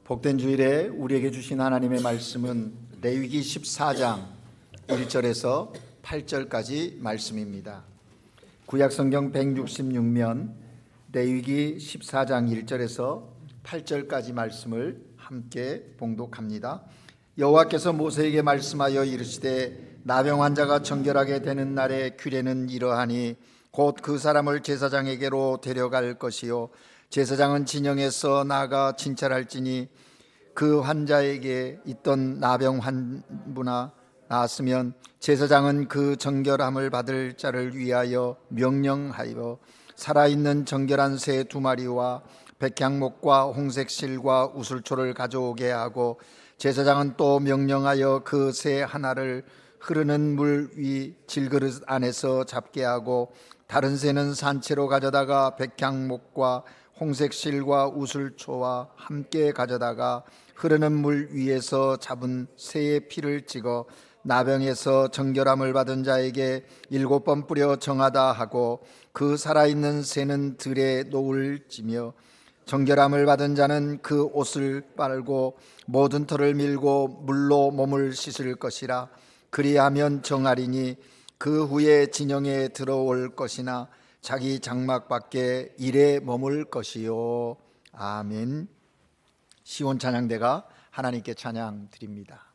복된 주일에 우리에게 주신 하나님의 말씀은 레위기 14장 1절에서 8절까지 말씀입니다. 구약성경 166면 레위기 14장 1절에서 8절까지 말씀을 함께 봉독합니다. 여호와께서 모세에게 말씀하여 이르시되 나병 환자가 정결하게 되는 날에 규례는 이러하니 곧 그 사람을 제사장에게로 데려갈 것이요 제사장은 진영에서 나가 진찰할지니 그 환자에게 있던 나병 환부나 나았으면 제사장은 그 정결함을 받을 자를 위하여 명령하여 살아있는 정결한 새 2마리와 백향목과 홍색실과 우슬초를 가져오게 하고 제사장은 또 명령하여 그 새 하나를 흐르는 물 위 질그릇 안에서 잡게 하고 다른 새는 산채로 가져다가 백향목과 홍색실과 우슬초와 함께 가져다가 흐르는 물 위에서 잡은 새의 피를 찍어 나병에서 정결함을 받은 자에게 7번 뿌려 정하다 하고 그 살아있는 새는 들에 놓을지며 정결함을 받은 자는 그 옷을 빨고 모든 털을 밀고 물로 몸을 씻을 것이라. 그리하면 정하리니 그 후에 진영에 들어올 것이나 자기 장막 밖에 일에 머물 것이요. 아멘. 시온 찬양대가 하나님께 찬양 드립니다.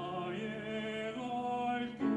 나의 갈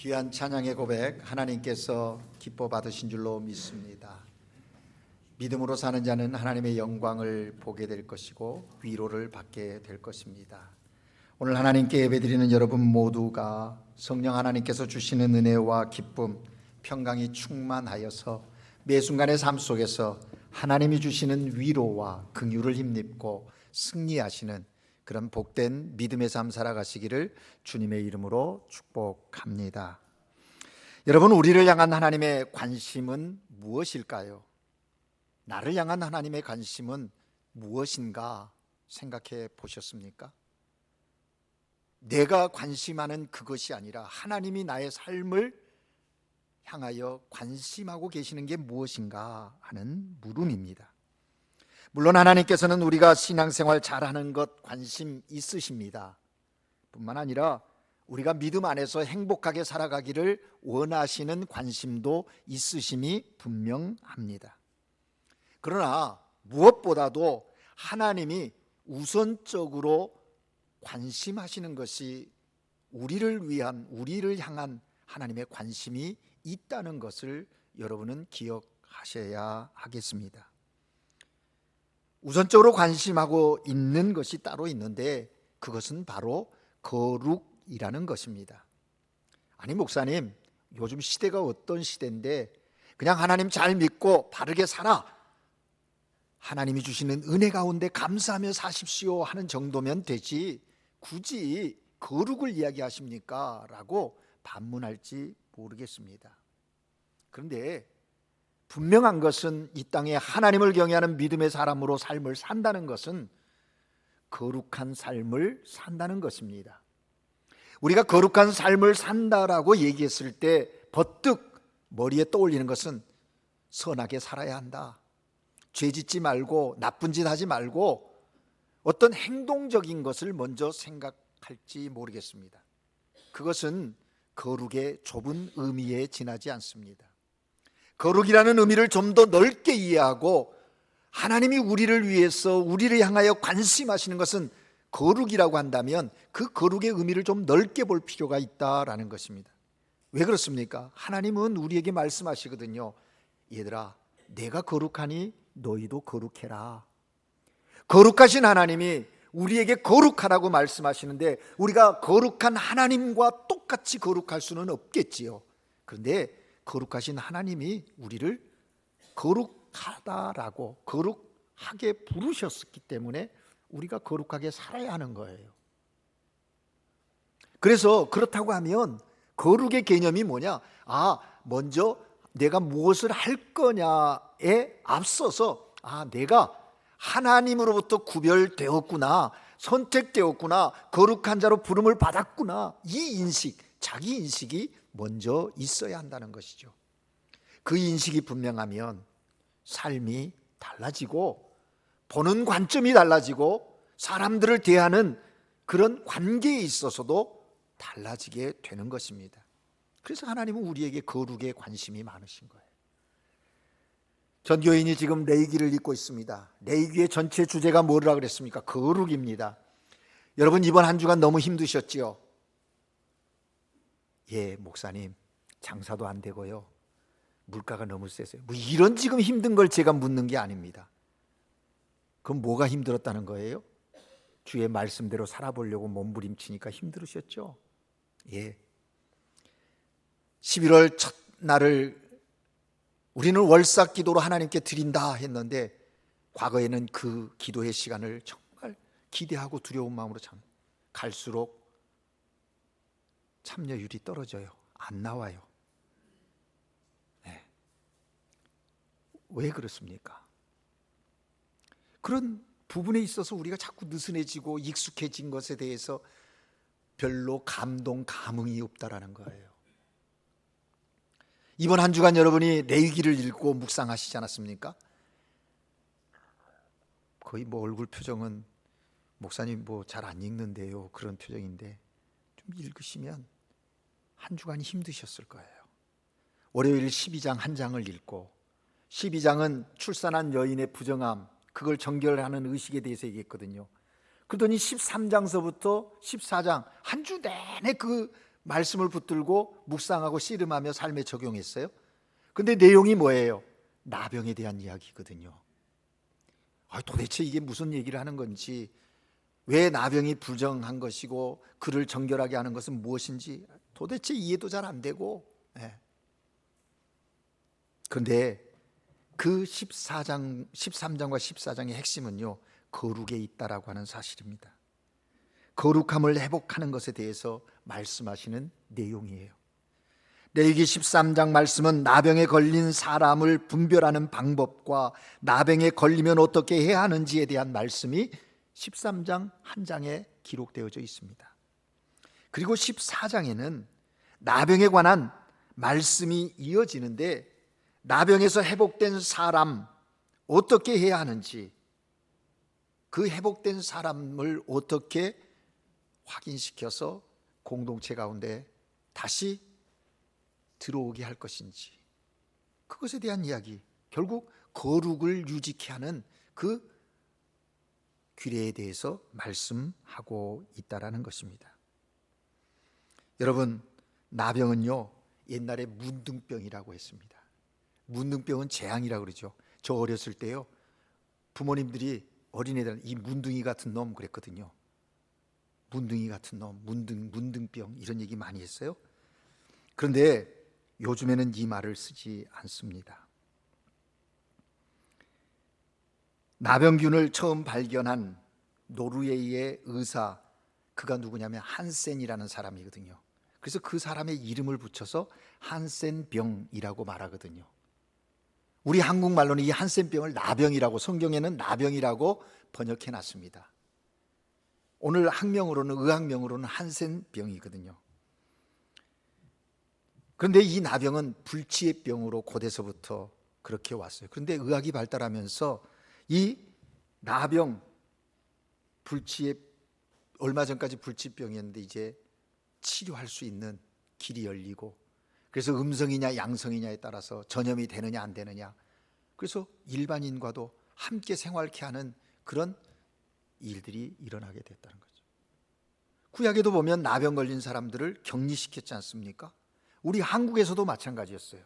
귀한 찬양의 고백 하나님께서 기뻐 받으신 줄로 믿습니다. 믿음으로 사는 자는 하나님의 영광을 보게 될 것이고 위로를 받게 될 것입니다. 오늘 하나님께 예배드리는 여러분 모두가 성령 하나님께서 주시는 은혜와 기쁨, 평강이 충만하여서 매 순간의 삶 속에서 하나님이 주시는 위로와 긍휼을 힘입고 승리하시는 그런 복된 믿음의 삶 살아가시기를 주님의 이름으로 축복합니다. 여러분, 우리를 향한 하나님의 관심은 무엇일까요? 나를 향한 하나님의 관심은 무엇인가 생각해 보셨습니까? 내가 관심하는 그것이 아니라 하나님이 나의 삶을 향하여 관심하고 계시는 게 무엇인가 하는 물음입니다. 물론 하나님께서는 우리가 신앙생활 잘하는 것 관심 있으십니다. 뿐만 아니라 우리가 믿음 안에서 행복하게 살아가기를 원하시는 관심도 있으심이 분명합니다. 그러나 무엇보다도 하나님이 우선적으로 관심하시는 것이 우리를 향한 하나님의 관심이 있다는 것을 여러분은 기억하셔야 하겠습니다. 우선적으로 관심하고 있는 것이 따로 있는데 그것은 바로 거룩이라는 것입니다. 아니 목사님, 요즘 시대가 어떤 시대인데 그냥 하나님 잘 믿고 바르게 살아, 하나님이 주시는 은혜 가운데 감사하며 사십시오 하는 정도면 되지 굳이 거룩을 이야기하십니까? 라고 반문할지 모르겠습니다. 그런데 분명한 것은 이 땅에 하나님을 경외하는 믿음의 사람으로 삶을 산다는 것은 거룩한 삶을 산다는 것입니다. 우리가 거룩한 삶을 산다라고 얘기했을 때 버뜩 머리에 떠올리는 것은 선하게 살아야 한다, 죄 짓지 말고 나쁜 짓 하지 말고 어떤 행동적인 것을 먼저 생각할지 모르겠습니다. 그것은 거룩의 좁은 의미에 지나지 않습니다. 거룩이라는 의미를 좀 더 넓게 이해하고 하나님이 우리를 위해서 우리를 향하여 관심하시는 것은 거룩이라고 한다면 그 거룩의 의미를 좀 넓게 볼 필요가 있다라는 것입니다. 왜 그렇습니까? 하나님은 우리에게 말씀하시거든요. 얘들아, 내가 거룩하니 너희도 거룩해라. 거룩하신 하나님이 우리에게 거룩하라고 말씀하시는데 우리가 거룩한 하나님과 똑같이 거룩할 수는 없겠지요. 그런데 거룩하신 하나님이 우리를 거룩하다라고 거룩하게 부르셨기 때문에 우리가 거룩하게 살아야 하는 거예요. 그래서 그렇다고 하면 거룩의 개념이 뭐냐? 먼저 내가 무엇을 할 거냐에 앞서서 내가 하나님으로부터 구별되었구나, 선택되었구나, 거룩한 자로 부름을 받았구나, 이 인식, 자기 인식이 먼저 있어야 한다는 것이죠. 그 인식이 분명하면 삶이 달라지고 보는 관점이 달라지고 사람들을 대하는 그런 관계에 있어서도 달라지게 되는 것입니다. 그래서 하나님은 우리에게 거룩에 관심이 많으신 거예요. 전교인이 지금 레위기를 읽고 있습니다. 레위기의 전체 주제가 뭐라 그랬습니까? 거룩입니다. 여러분, 이번 한 주간 너무 힘드셨지요? 예, 목사님, 장사도 안 되고요, 물가가 너무 세서요. 이런 지금 힘든 걸 제가 묻는 게 아닙니다. 그럼 뭐가 힘들었다는 거예요? 주의 말씀대로 살아보려고 몸부림치니까 힘들으셨죠? 예. 11월 첫날을 우리는 월삭 기도로 하나님께 드린다 했는데 과거에는 그 기도의 시간을 정말 기대하고 두려운 마음으로 갈수록 참여율이 떨어져요. 안 나와요. 네. 왜 그렇습니까? 그런 부분에 있어서 우리가 자꾸 느슨해지고 익숙해진 것에 대해서 별로 감흥이 없다라는 거예요. 이번 한 주간 여러분이 레위기를 읽고 묵상하시지 않았습니까? 거의 얼굴 표정은 목사님 잘 안 읽는데요, 그런 표정인데 좀 읽으시면 한 주간이 힘드셨을 거예요. 월요일 12장 한 장을 읽고 12장은 출산한 여인의 부정함, 그걸 정결하는 의식에 대해서 얘기했거든요. 그러더니 13장서부터 14장 한 주 내내 그 말씀을 붙들고 묵상하고 씨름하며 삶에 적용했어요. 근데 내용이 뭐예요? 나병에 대한 이야기거든요. 도대체 이게 무슨 얘기를 하는 건지, 왜 나병이 부정한 것이고 그를 정결하게 하는 것은 무엇인지 도대체 이해도 잘 안 되고, 그런데 그 13장과 14장의 핵심은요, 거룩에 있다라고 하는 사실입니다. 거룩함을 회복하는 것에 대해서 말씀하시는 내용이에요. 레위기 13장 말씀은 나병에 걸린 사람을 분별하는 방법과 나병에 걸리면 어떻게 해야 하는지에 대한 말씀이 13장 한 장에 기록되어져 있습니다. 그리고 14장에는 나병에 관한 말씀이 이어지는데, 나병에서 회복된 사람 어떻게 해야 하는지, 그 회복된 사람을 어떻게 확인시켜서 공동체 가운데 다시 들어오게 할 것인지, 그것에 대한 이야기, 결국 거룩을 유지케 하는 그 규례에 대해서 말씀하고 있다라는 것입니다. 여러분, 나병은요, 옛날에 문둥병이라고 했습니다. 문둥병은 재앙이라고 그러죠. 저 어렸을 때요, 부모님들이 어린애들 이 문둥이 같은 놈 그랬거든요. 문둥이 같은 놈, 문둥병, 이런 얘기 많이 했어요. 그런데 요즘에는 이 말을 쓰지 않습니다. 나병균을 처음 발견한 노르웨이의 의사, 그가 누구냐면 한센이라는 사람이거든요. 그래서 그 사람의 이름을 붙여서 한센병이라고 말하거든요. 우리 한국말로는 이 한센병을 나병이라고, 성경에는 나병이라고 번역해 놨습니다. 오늘 학명으로는, 의학명으로는 한센병이거든요. 그런데 이 나병은 불치의 병으로 고대서부터 그렇게 왔어요. 그런데 의학이 발달하면서 이 나병, 불치의, 얼마 전까지 불치병이었는데 이제 치료할 수 있는 길이 열리고, 그래서 음성이냐 양성이냐에 따라서 전염이 되느냐 안 되느냐, 그래서 일반인과도 함께 생활케 하는 그런 일들이 일어나게 됐다는 거죠. 구약에도 보면 나병 걸린 사람들을 격리시켰지 않습니까? 우리 한국에서도 마찬가지였어요.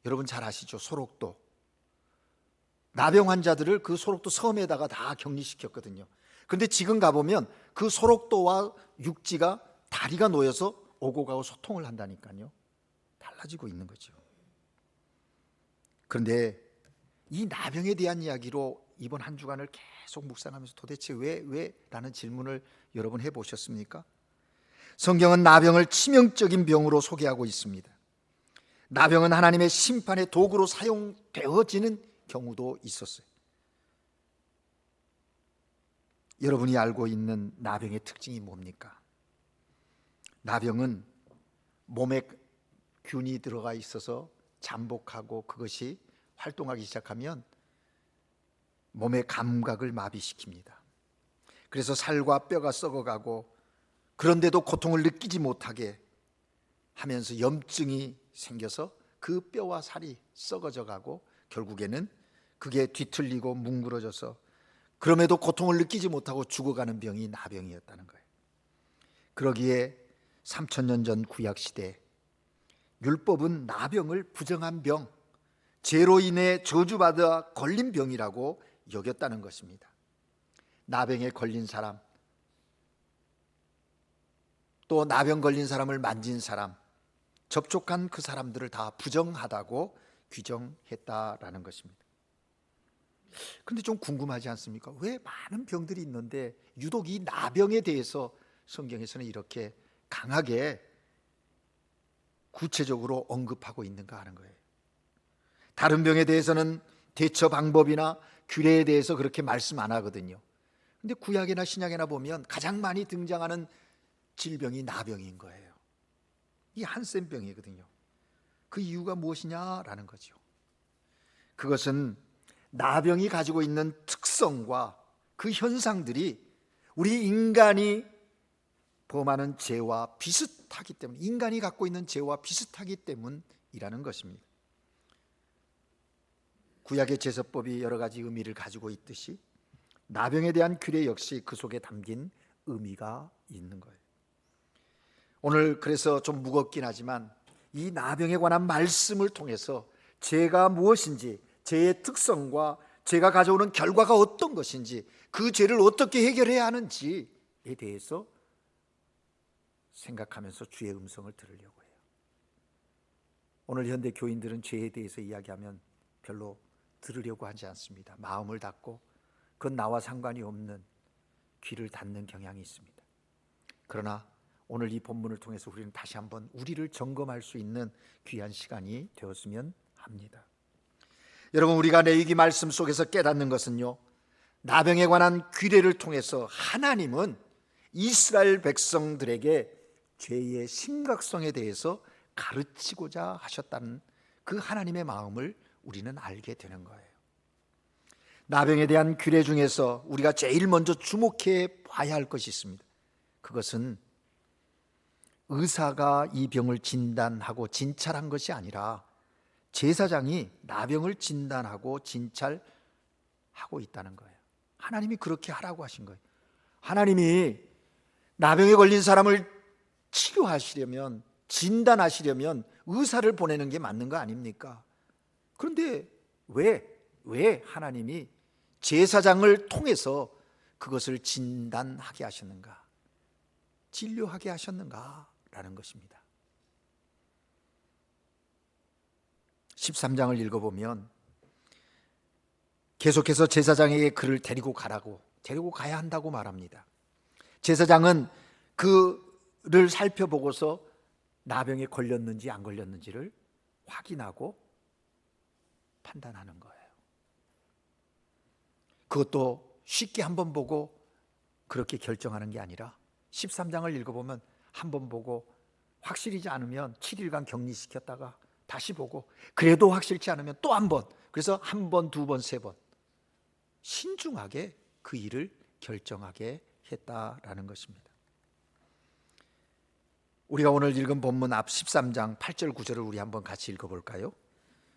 여러분 잘 아시죠? 소록도, 나병 환자들을 그 소록도 섬에다가 다 격리시켰거든요. 그런데 지금 가보면 그 소록도와 육지가 다리가 놓여서 오고 가고 소통을 한다니까요. 달라지고 있는 거죠. 그런데 이 나병에 대한 이야기로 이번 한 주간을 계속 묵상하면서 도대체 왜? 라는 질문을 여러분 해보셨습니까? 성경은 나병을 치명적인 병으로 소개하고 있습니다. 나병은 하나님의 심판의 도구로 사용되어지는 경우도 있었어요. 여러분이 알고 있는 나병의 특징이 뭡니까? 나병은 몸에 균이 들어가 있어서 잠복하고 그것이 활동하기 시작하면 몸의 감각을 마비시킵니다. 그래서 살과 뼈가 썩어가고, 그런데도 고통을 느끼지 못하게 하면서 염증이 생겨서 그 뼈와 살이 썩어져 가고, 결국에는 그게 뒤틀리고 뭉그러져서 그럼에도 고통을 느끼지 못하고 죽어가는 병이 나병이었다는 거예요. 그러기에 3000년 전 구약시대 율법은 나병을 부정한 병, 죄로 인해 저주받아 걸린 병이라고 여겼다는 것입니다. 나병에 걸린 사람, 또 나병 걸린 사람을 만진 사람, 접촉한 그 사람들을 다 부정하다고 규정했다라는 것입니다. 그런데 좀 궁금하지 않습니까? 왜 많은 병들이 있는데 유독 이 나병에 대해서 성경에서는 이렇게 강하게 구체적으로 언급하고 있는가 하는 거예요. 다른 병에 대해서는 대처 방법이나 규례에 대해서 그렇게 말씀 안 하거든요. 근데 구약이나 신약이나 보면 가장 많이 등장하는 질병이 나병인 거예요. 이 한센병이거든요. 그 이유가 무엇이냐라는 거죠. 그것은 나병이 가지고 있는 특성과 그 현상들이 우리 인간이 범하는 죄와 비슷하기 때문, 인간이 갖고 있는 죄와 비슷하기 때문이라는 것입니다. 구약의 제사법이 여러 가지 의미를 가지고 있듯이 나병에 대한 규례 역시 그 속에 담긴 의미가 있는 거예요. 오늘 그래서 좀 무겁긴 하지만 이 나병에 관한 말씀을 통해서 죄가 무엇인지, 죄의 특성과 죄가 가져오는 결과가 어떤 것인지, 그 죄를 어떻게 해결해야 하는지에 대해서 생각하면서 주의 음성을 들으려고 해요. 오늘 현대 교인들은 죄에 대해서 이야기하면 별로 들으려고 하지 않습니다. 마음을 닫고 그건 나와 상관이 없는 귀를 닫는 경향이 있습니다. 그러나 오늘 이 본문을 통해서 우리는 다시 한번 우리를 점검할 수 있는 귀한 시간이 되었으면 합니다. 여러분, 우리가 레위기 말씀 속에서 깨닫는 것은요, 나병에 관한 규례를 통해서 하나님은 이스라엘 백성들에게 죄의 심각성에 대해서 가르치고자 하셨다는 그 하나님의 마음을 우리는 알게 되는 거예요. 나병에 대한 규례 중에서 우리가 제일 먼저 주목해 봐야 할 것이 있습니다. 그것은 의사가 이 병을 진단하고 진찰한 것이 아니라 제사장이 나병을 진단하고 진찰하고 있다는 거예요. 하나님이 그렇게 하라고 하신 거예요. 하나님이 나병에 걸린 사람을 치료하시려면, 진단하시려면 의사를 보내는 게 맞는 거 아닙니까? 그런데 왜 하나님이 제사장을 통해서 그것을 진단하게 하셨는가, 진료하게 하셨는가라는 것입니다. 13장을 읽어보면 계속해서 제사장에게 그를 데리고 가야 한다고 말합니다. 제사장은 그를 살펴보고서 나병에 걸렸는지 안 걸렸는지를 확인하고 판단하는 거예요. 그것도 쉽게 한번 보고 그렇게 결정하는 게 아니라 13장을 읽어보면 한번 보고 확실이지 않으면 7일간 격리시켰다가 다시 보고, 그래도 확실치 않으면 또 한 번, 그래서 한 번, 두 번, 세 번 신중하게 그 일을 결정하게 했다라는 것입니다. 우리가 오늘 읽은 본문 앞 13장 8절 9절을 우리 한번 같이 읽어볼까요?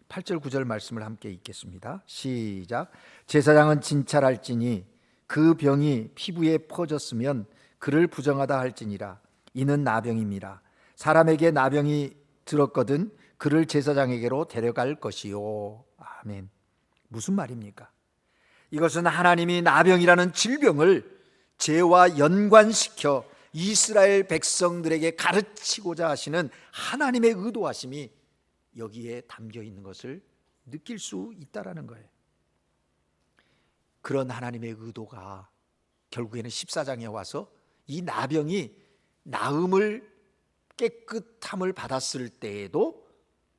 8절 9절 말씀을 함께 읽겠습니다. 시작. 제사장은 진찰할지니 그 병이 피부에 퍼졌으면 그를 부정하다 할지니라. 이는 나병입니다. 사람에게 나병이 들었거든 그를 제사장에게로 데려갈 것이요. 아멘. 무슨 말입니까? 이것은 하나님이 나병이라는 질병을 죄와 연관시켜 이스라엘 백성들에게 가르치고자 하시는 하나님의 의도하심이 여기에 담겨 있는 것을 느낄 수 있다라는 거예요. 그런 하나님의 의도가 결국에는 14장에 와서 이 나병이 나음을 깨끗함을 받았을 때에도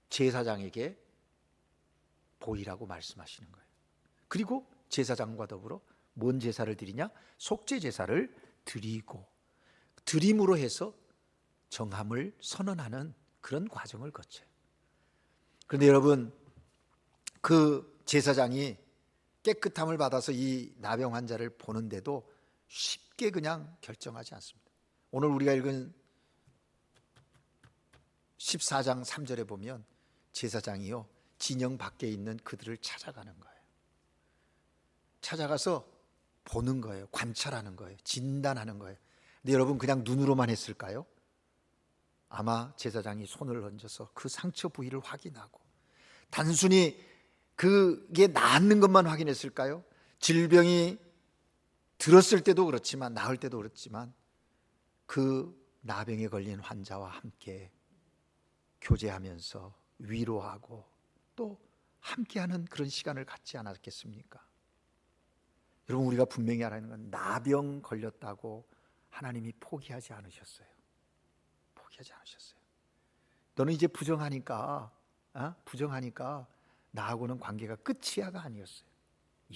제사장에게 보이라고 말씀하시는 거예요. 그리고 제사장과 더불어 뭔 제사를 드리냐? 속죄 제사를 드리고, 드림으로 해서 정함을 선언하는 그런 과정을 거쳐요. 그런데 여러분, 그 제사장이 깨끗함을 받아서 이 나병 환자를 보는데도 쉽게 그냥 결정하지 않습니다. 오늘 우리가 읽은 14장 3절에 보면 제사장이요, 진영 밖에 있는 그들을 찾아가는 거예요. 찾아가서 보는 거예요. 관찰하는 거예요. 진단하는 거예요. 근데 여러분, 그냥 눈으로만 했을까요? 아마 제사장이 손을 얹어서 그 상처 부위를 확인하고, 단순히 그게 낫는 것만 확인했을까요? 질병이 들었을 때도 그렇지만, 나을 때도 그렇지만, 그 나병에 걸린 환자와 함께 교제하면서 위로하고 또 함께하는 그런 시간을 갖지 않았겠습니까? 여러분, 우리가 분명히 알아야 하는 건 나병 걸렸다고 하나님이 포기하지 않으셨어요. 포기하지 않으셨어요. 너는 이제 부정하니까 나하고는 관계가 끝이야가 아니었어요.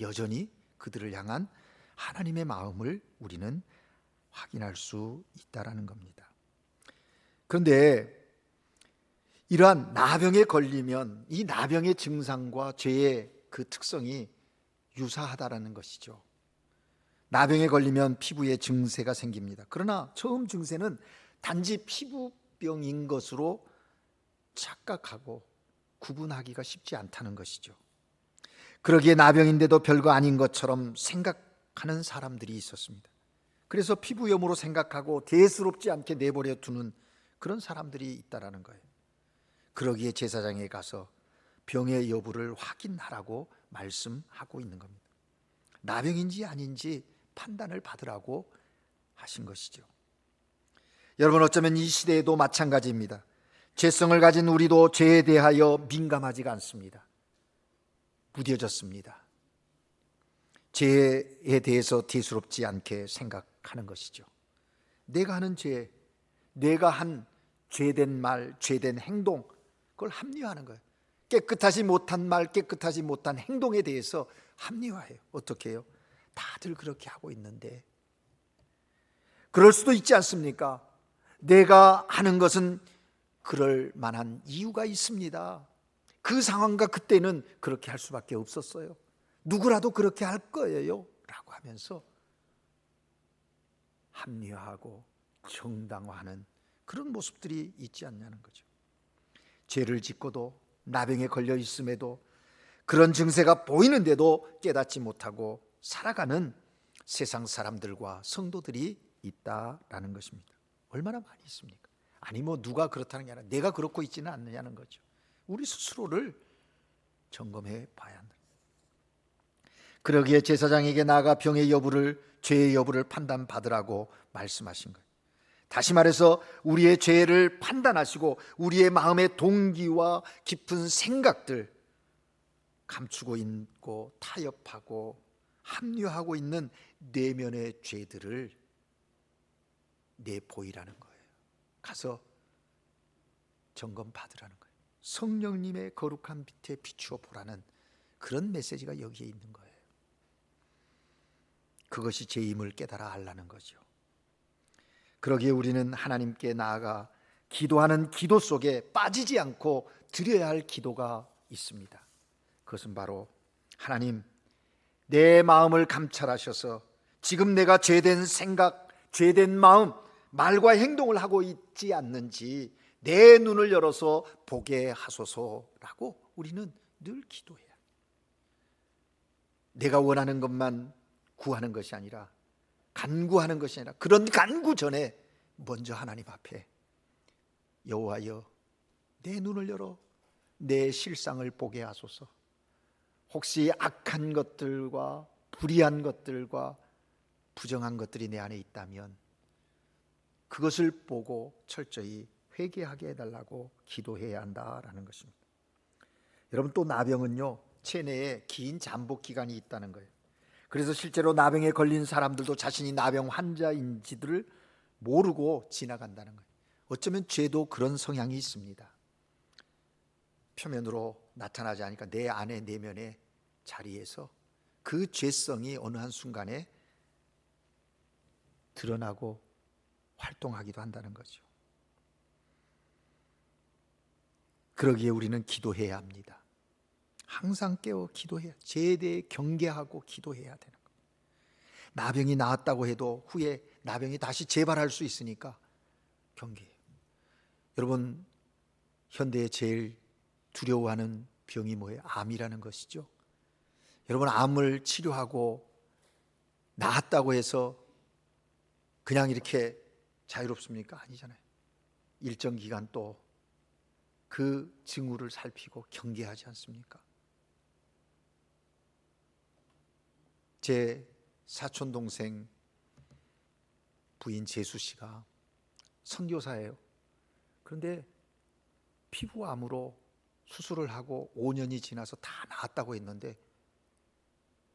여전히 그들을 향한 하나님의 마음을 우리는 확인할 수 있다라는 겁니다. 그런데 이러한 나병에 걸리면 이 나병의 증상과 죄의 그 특성이 유사하다라는 것이죠. 나병에 걸리면 피부에 증세가 생깁니다. 그러나 처음 증세는 단지 피부병인 것으로 착각하고 구분하기가 쉽지 않다는 것이죠. 그러기에 나병인데도 별거 아닌 것처럼 생각하는 사람들이 있었습니다. 그래서 피부염으로 생각하고 대수롭지 않게 내버려 두는 그런 사람들이 있다라는 거예요. 그러기에 제사장에 가서 병의 여부를 확인하라고 말씀하고 있는 겁니다. 나병인지 아닌지 판단을 받으라고 하신 것이죠. 여러분, 어쩌면 이 시대에도 마찬가지입니다. 죄성을 가진 우리도 죄에 대하여 민감하지가 않습니다. 무뎌졌습니다. 죄에 대해서 대수롭지 않게 생각하는 것이죠. 내가 하는 죄, 내가 한 죄된 말, 죄된 행동, 그걸 합리화하는 거예요. 깨끗하지 못한 말, 깨끗하지 못한 행동에 대해서 합리화해요. 어떻게 해요? 다들 그렇게 하고 있는데. 그럴 수도 있지 않습니까? 내가 하는 것은 그럴 만한 이유가 있습니다. 그 상황과 그때는 그렇게 할 수밖에 없었어요. 누구라도 그렇게 할 거예요 라고 하면서 합리화하고 정당화하는 그런 모습들이 있지 않냐는 거죠. 죄를 짓고도 나병에 걸려 있음에도 그런 증세가 보이는데도 깨닫지 못하고 살아가는 세상 사람들과 성도들이 있다라는 것입니다. 얼마나 많이 있습니까? 아니 뭐 누가 그렇다는 게 아니라 내가 그렇고 있지는 않느냐는 거죠. 우리 스스로를 점검해 봐야 한다. 그러기에 제사장에게 나아가 병의 여부를, 죄의 여부를 판단받으라고 말씀하신 거예요. 다시 말해서 우리의 죄를 판단하시고 우리의 마음의 동기와 깊은 생각들, 감추고 있고 타협하고 합리화하고 있는 내면의 죄들을 내보이라는 거예요. 가서 점검 받으라는 거예요. 성령님의 거룩한 빛에 비추어 보라는 그런 메시지가 여기에 있는 거예요. 그것이 죄임을 깨달아 알라는 거죠. 그러기에 우리는 하나님께 나아가 기도하는 기도 속에 빠지지 않고 드려야 할 기도가 있습니다. 그것은 바로 하나님, 내 마음을 감찰하셔서 지금 내가 죄된 생각, 죄된 마음, 말과 행동을 하고 있지 않는지 내 눈을 열어서 보게 하소서라고 우리는 늘 기도해야 합니다. 내가 원하는 것만 구하는 것이 아니라, 간구하는 것이 아니라, 그런 간구 전에 먼저 하나님 앞에 여호와여, 내 눈을 열어 내 실상을 보게 하소서. 혹시 악한 것들과 불의한 것들과 부정한 것들이 내 안에 있다면 그것을 보고 철저히 회개하게 해달라고 기도해야 한다라는 것입니다. 여러분, 또 나병은요, 체내에 긴 잠복 기간이 있다는 거예요. 그래서 실제로 나병에 걸린 사람들도 자신이 나병 환자인지를 모르고 지나간다는 거예요. 어쩌면 죄도 그런 성향이 있습니다. 표면으로 나타나지 않으니까 내 안에 내면의 자리에서 그 죄성이 어느 한순간에 드러나고 활동하기도 한다는 거죠. 그러기에 우리는 기도해야 합니다. 항상 깨어 기도해야, 죄에 대해 경계하고 기도해야 되는 거예요. 나병이 나았다고 해도 후에 나병이 다시 재발할 수 있으니까 경계해요. 여러분, 현대에 제일 두려워하는 병이 뭐예요? 암이라는 것이죠. 여러분, 암을 치료하고 나았다고 해서 그냥 이렇게 자유롭습니까? 아니잖아요. 일정 기간 또 그 징후를 살피고 경계하지 않습니까? 제 사촌 동생 부인 재수 씨가 선교사예요. 그런데 피부암으로 수술을 하고 5년이 지나서 다 나았다고 했는데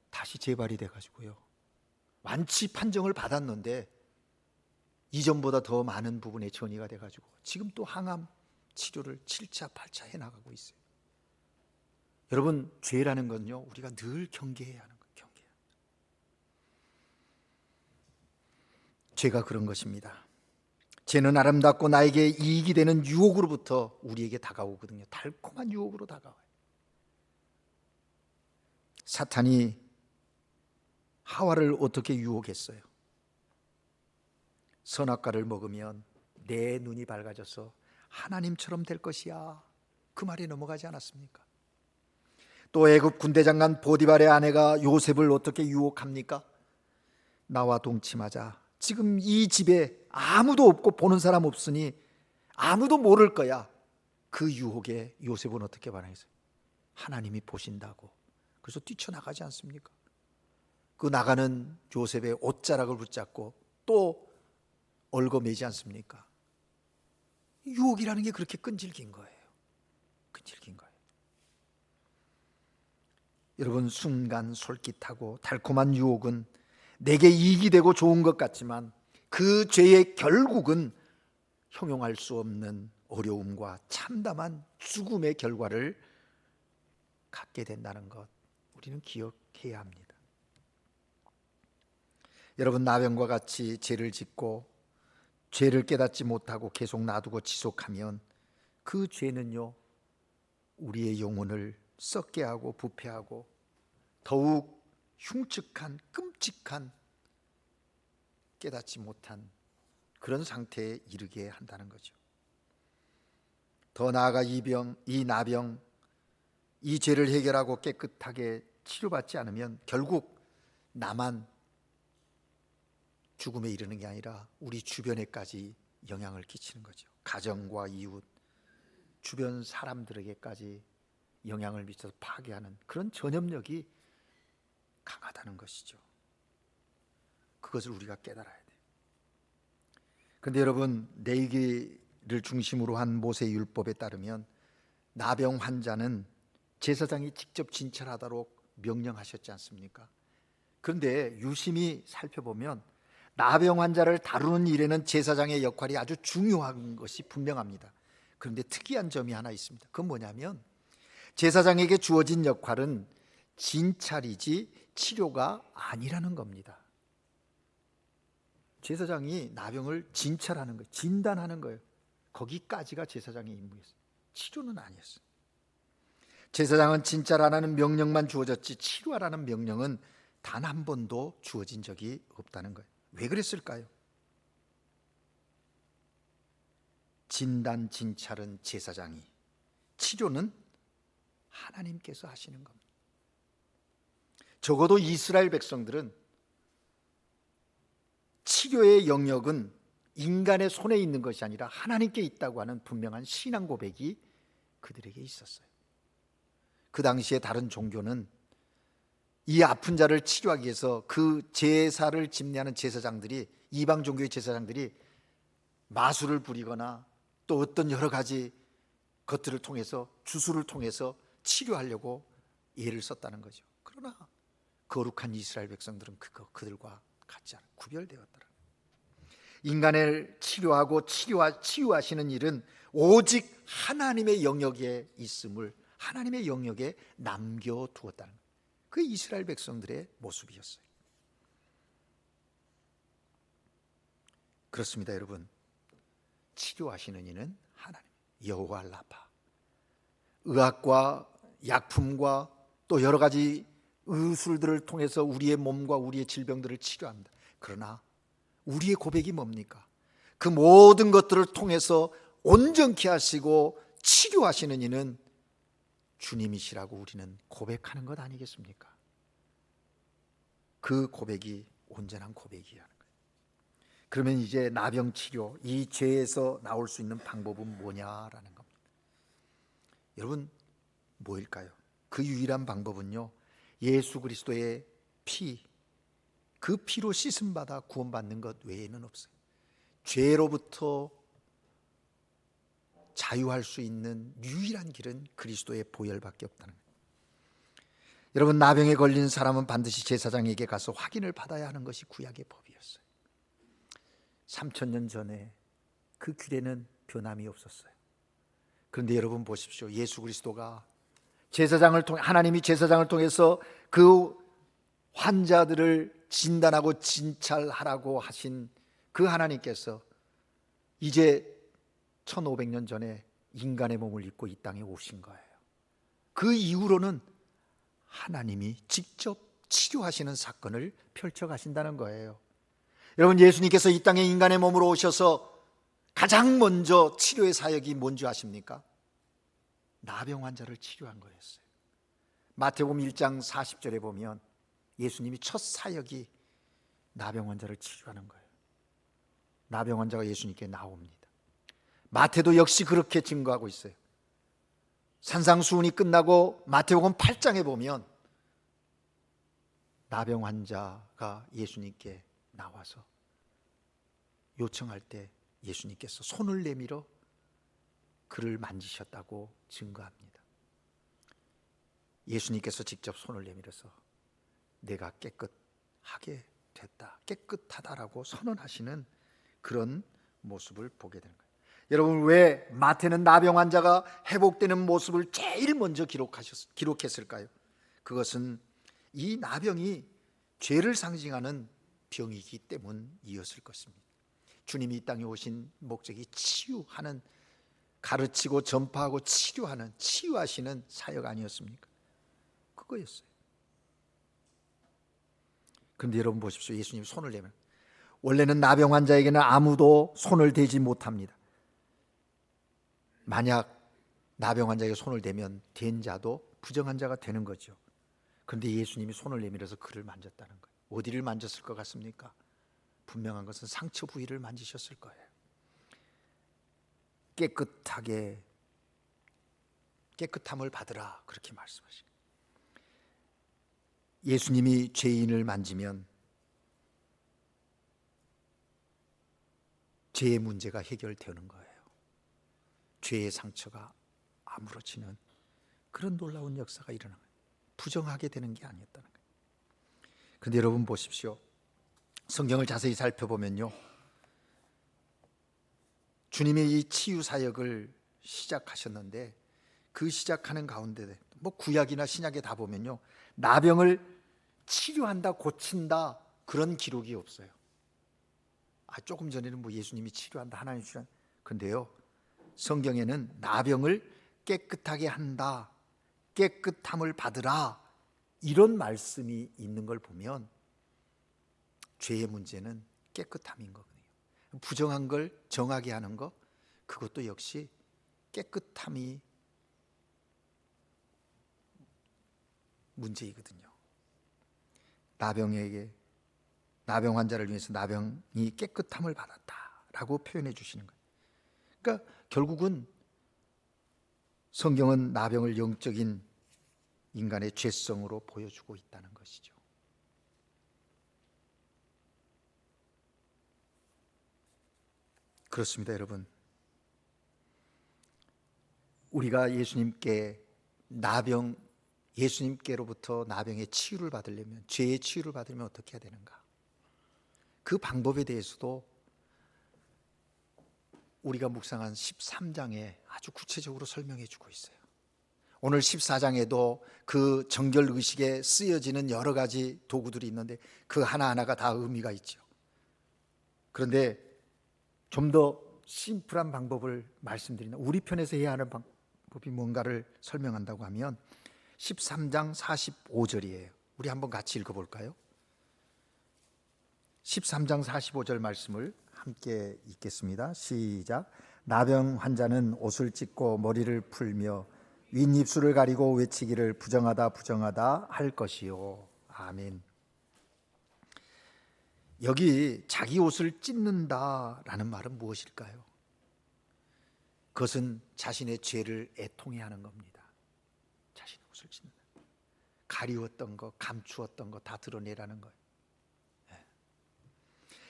다시 재발이 돼가지고요, 완치 판정을 받았는데 이전보다 더 많은 부분에 전이가 돼가지고 지금 또 항암 치료를 7차, 8차 해나가고 있어요. 여러분, 죄라는 건요, 우리가 늘 경계해야 하는 거예요. 경계해야. 죄가 그런 것입니다. 죄는 아름답고 나에게 이익이 되는 유혹으로부터 우리에게 다가오거든요. 달콤한 유혹으로 다가와요. 사탄이 하와를 어떻게 유혹했어요? 선악과를 먹으면 내 눈이 밝아져서 하나님처럼 될 것이야, 그 말에 넘어가지 않았습니까? 또 애굽 군대장관 보디발의 아내가 요셉을 어떻게 유혹합니까? 나와 동침하자. 지금 이 집에 아무도 없고 보는 사람 없으니 아무도 모를 거야. 그 유혹에 요셉은 어떻게 반응했어요? 하나님이 보신다고. 그래서 뛰쳐나가지 않습니까? 그 나가는 요셉의 옷자락을 붙잡고 또 얽어매지 않습니까? 유혹이라는 게 그렇게 끈질긴 거예요. 끈질긴 거예요. 여러분, 순간 솔깃하고 달콤한 유혹은 내게 이익이 되고 좋은 것 같지만 그 죄의 결국은 형용할 수 없는 어려움과 참담한 죽음의 결과를 갖게 된다는 것, 우리는 기억해야 합니다. 여러분, 나병과 같이 죄를 짓고 죄를 깨닫지 못하고 계속 놔두고 지속하면 그 죄는요, 우리의 영혼을 썩게 하고 부패하고 더욱 흉측한, 끔찍한, 깨닫지 못한 그런 상태에 이르게 한다는 거죠. 더 나아가 이 나병, 이 죄를 해결하고 깨끗하게 치료받지 않으면 결국 나만 죽음에 이르는 게 아니라 우리 주변에까지 영향을 끼치는 거죠. 가정과 이웃, 주변 사람들에게까지 영향을 미쳐서 파괴하는 그런 전염력이 강하다는 것이죠. 그것을 우리가 깨달아야 돼요. 그런데 여러분, 레위기를 중심으로 한 모세 율법에 따르면 나병 환자는 제사장이 직접 진찰하도록 명령하셨지 않습니까? 그런데 유심히 살펴보면 나병 환자를 다루는 일에는 제사장의 역할이 아주 중요한 것이 분명합니다. 그런데 특이한 점이 하나 있습니다. 그건 뭐냐면 제사장에게 주어진 역할은 진찰이지 치료가 아니라는 겁니다. 제사장이 나병을 진찰하는 거예요. 진단하는 거예요. 거기까지가 제사장의 임무였어요. 치료는 아니었어요. 제사장은 진찰하라는 명령만 주어졌지 치료하라는 명령은 단 한 번도 주어진 적이 없다는 거예요. 왜 그랬을까요? 진단 진찰은 제사장이, 치료는 하나님께서 하시는 겁니다. 적어도 이스라엘 백성들은 치료의 영역은 인간의 손에 있는 것이 아니라 하나님께 있다고 하는 분명한 신앙 고백이 그들에게 있었어요. 그 당시에 다른 종교는 이 아픈 자를 치료하기 위해서 그 제사를 집례하는 제사장들이, 이방 종교의 제사장들이 마술을 부리거나 또 어떤 여러 가지 것들을 통해서, 주술을 통해서 치료하려고 예를 썼다는 거죠. 그러나 거룩한 이스라엘 백성들은 그들과 같지 않아 구별되었더라. 인간을 치료하고 치유하시는 일은 오직 하나님의 영역에 있음을 하나님의 영역에 남겨두었다는 거예요. 그게 이스라엘 백성들의 모습이었어요. 그렇습니다, 여러분. 치료하시는 이는 하나님, 여호와 라파. 의학과 약품과 또 여러 가지 의술들을 통해서 우리의 몸과 우리의 질병들을 치료합니다. 그러나 우리의 고백이 뭡니까? 그 모든 것들을 통해서 온전케 하시고 치료하시는 이는 주님이시라고 우리는 고백하는 것 아니겠습니까? 그 고백이 온전한 고백이라는 거예요. 그러면 이제 나병 치료, 이 죄에서 나올 수 있는 방법은 뭐냐라는 겁니다. 여러분, 뭐일까요? 그 유일한 방법은요, 예수 그리스도의 피, 그 피로 씻음 받아 구원받는 것 외에는 없어요. 죄로부터 자유할 수 있는 유일한 길은 그리스도의 보혈밖에 없다는 거예요. 여러분, 나병에 걸린 사람은 반드시 제사장에게 가서 확인을 받아야 하는 것이 구약의 법이었어요. 3000년 전에 그 규례는 변함이 없었어요. 그런데 여러분 보십시오. 예수 그리스도가 제사장을 통해, 하나님이 제사장을 통해서 그 환자들을 진단하고 진찰하라고 하신 그 하나님께서 이제 1500년 전에 인간의 몸을 입고 이 땅에 오신 거예요. 그 이후로는 하나님이 직접 치료하시는 사건을 펼쳐가신다는 거예요. 여러분, 예수님께서 이 땅에 인간의 몸으로 오셔서 가장 먼저 치료의 사역이 뭔지 아십니까? 나병 환자를 치료한 거였어요. 마태복음 1장 40절에 보면 예수님이 첫 사역이 나병 환자를 치료하는 거예요. 나병 환자가 예수님께 나옵니다. 마태도 역시 그렇게 증거하고 있어요. 산상수훈이 끝나고 마태복음 8장에 보면 나병 환자가 예수님께 나와서 요청할 때 예수님께서 손을 내밀어 그를 만지셨다고 증거합니다. 예수님께서 직접 손을 내밀어서 내가 깨끗하게 됐다, 깨끗하다라고 선언하시는 그런 모습을 보게 되는 거예요. 여러분, 왜 마태는 나병 환자가 회복되는 모습을 제일 먼저 기록했을까요? 그것은 이 나병이 죄를 상징하는 병이기 때문이었을 것입니다. 주님이 이 땅에 오신 목적이 치유하는, 가르치고 전파하고 치료하는, 치유하시는 사역 아니었습니까? 그거였어요. 그런데 여러분 보십시오. 예수님 손을 대면, 원래는 나병 환자에게는 아무도 손을 대지 못합니다. 만약 나병 환자에게 손을 대면 된 자도 부정한 자가 되는 거죠. 그런데 예수님이 손을 내밀어서 그를 만졌다는 거예요. 어디를 만졌을 것 같습니까? 분명한 것은 상처 부위를 만지셨을 거예요. 깨끗함을 받으라, 그렇게 말씀하십니다. 예수님이 죄인을 만지면 죄의 문제가 해결되는 거예요. 죄의 상처가 아물어지는 그런 놀라운 역사가 일어나는 거예요. 부정하게 되는 게 아니었다는 거예요. 그런데 여러분 보십시오. 성경을 자세히 살펴보면요, 주님의 이 치유 사역을 시작하셨는데 그 시작하는 가운데 뭐 구약이나 신약에 다 보면요, 나병을 치료한다, 고친다 그런 기록이 없어요. 조금 전에는 뭐 예수님이 치료한다, 하나님 치료한다. 근데요, 성경에는 나병을 깨끗하게 한다, 깨끗함을 받으라, 이런 말씀이 있는 걸 보면 죄의 문제는 깨끗함인 거거든요. 부정한 걸 정하게 하는 거, 그것도 역시 깨끗함이 문제이거든요. 나병 환자를 위해서 나병이 깨끗함을 받았다라고 표현해 주시는 거예요. 그러니까 결국은 성경은 나병을 영적인 인간의 죄성으로 보여주고 있다는 것이죠. 그렇습니다, 여러분. 우리가 예수님께로부터 나병의 치유를 받으려면, 죄의 치유를 받으려면 어떻게 해야 되는가? 그 방법에 대해서도 우리가 묵상한 13장에 아주 구체적으로 설명해 주고 있어요. 오늘 14장에도 그 정결 의식에 쓰여지는 여러 가지 도구들이 있는데 그 하나하나가 다 의미가 있죠. 그런데 좀 더 심플한 방법을 말씀드리는, 우리 편에서 해야 하는 방법이 뭔가를 설명한다고 하면 13장 45절이에요. 우리 한번 같이 읽어볼까요? 13장 45절 말씀을 함께 읽겠습니다. 시작. 나병 환자는 옷을 찢고 머리를 풀며 윗입술을 가리고 외치기를 부정하다 부정하다 할 것이요. 아멘. 여기 자기 옷을 찢는다라는 말은 무엇일까요? 그것은 자신의 죄를 애통해하는 겁니다. 자신의 옷을 찢는다. 가리웠던 거, 감추었던 거 다 드러내라는 거예요.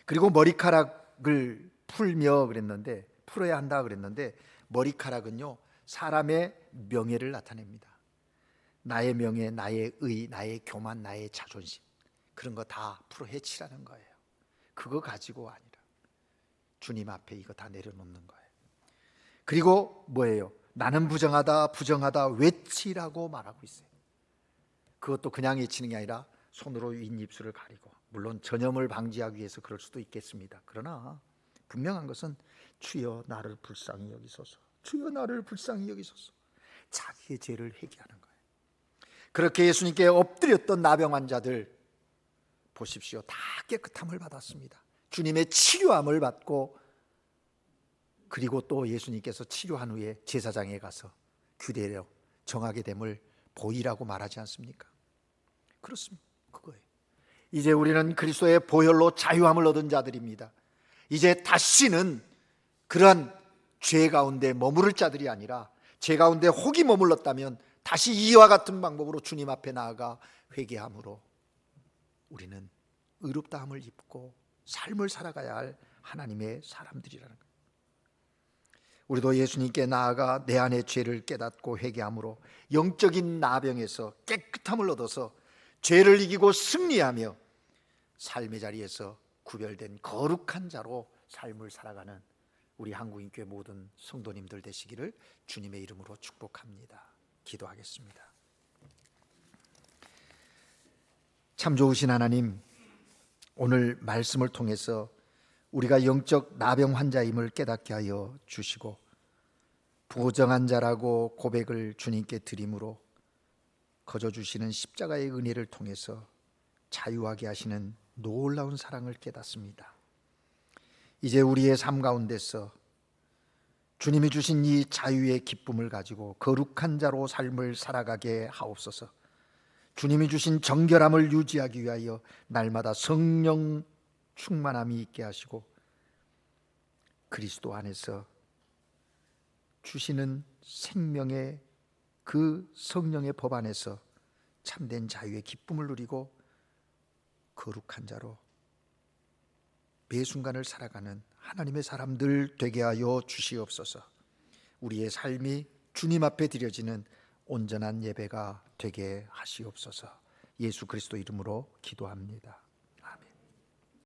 그리고 머리카락을 풀며 그랬는데, 풀어야 한다 그랬는데, 머리카락은요 사람의 명예를 나타냅니다. 나의 명예, 나의 의, 나의 교만, 나의 자존심, 그런 거 다 풀어 헤치라는 거예요. 그거 가지고 아니라 주님 앞에 이거 다 내려놓는 거예요. 그리고 뭐예요? 나는 부정하다 부정하다 외치라고 말하고 있어요. 그것도 그냥 외치는 게 아니라 손으로 윗입술을 가리고, 물론 전염을 방지하기 위해서 그럴 수도 있겠습니다. 그러나 분명한 것은 주여 나를 불쌍히 여기소서, 주여 나를 불쌍히 여기소서, 자기의 죄를 회개하는 거예요. 그렇게 예수님께 엎드렸던 나병 환자들 보십시오. 다 깨끗함을 받았습니다. 주님의 치료함을 받고, 그리고 또 예수님께서 치료한 후에 제사장에 가서 규례로 정하게 됨을 보이라고 말하지 않습니까? 그렇습니다. 그거예요. 이제 우리는 그리스도의 보혈로 자유함을 얻은 자들입니다. 이제 다시는 그러한 죄 가운데 머무를 자들이 아니라 죄 가운데 혹이 머물렀다면 다시 이와 같은 방법으로 주님 앞에 나아가 회개함으로 우리는 의롭다함을 입고 삶을 살아가야 할 하나님의 사람들이라는 거예요. 우리도 예수님께 나아가 내 안의 죄를 깨닫고 회개함으로 영적인 나병에서 깨끗함을 얻어서 죄를 이기고 승리하며 삶의 자리에서 구별된 거룩한 자로 삶을 살아가는 우리 한국인교회 모든 성도님들 되시기를 주님의 이름으로 축복합니다. 기도하겠습니다. 참 좋으신 하나님, 오늘 말씀을 통해서 우리가 영적 나병 환자임을 깨닫게 하여 주시고 부정한 자라고 고백을 주님께 드림으로 거저 주시는 십자가의 은혜를 통해서 자유하게 하시는 놀라운 사랑을 깨닫습니다. 이제 우리의 삶 가운데서 주님이 주신 이 자유의 기쁨을 가지고 거룩한 자로 삶을 살아가게 하옵소서. 주님이 주신 정결함을 유지하기 위하여 날마다 성령 충만함이 있게 하시고 그리스도 안에서 주시는 생명의 그 성령의 법 안에서 참된 자유의 기쁨을 누리고 거룩한 자로 매 순간을 살아가는 하나님의 사람들 되게 하여 주시옵소서. 우리의 삶이 주님 앞에 드려지는 온전한 예배가 되게 하시옵소서. 예수 그리스도 이름으로 기도합니다.